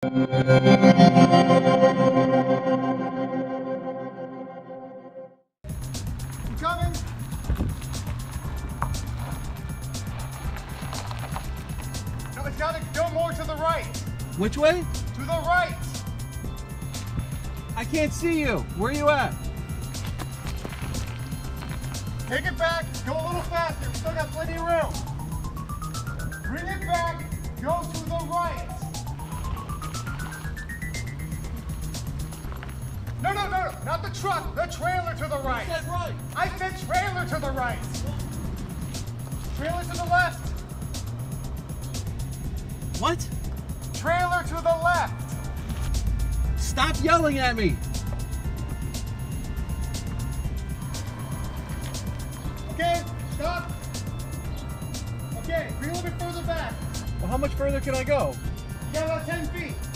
Coming. No, it's got to go more to the right. Which way? To the right. I can't see you. Where are you at? Take it back. Go a little faster. We still got plenty of room. Bring it back. Go to the right. No, no, no, no. Not the truck. The trailer to the right. You said right. I said trailer to the right. Trailer to the left. What? Trailer to the left. Stop yelling at me. Okay, stop. Okay, bring a little bit further back. Well, how much further can I go? You got about 10 feet.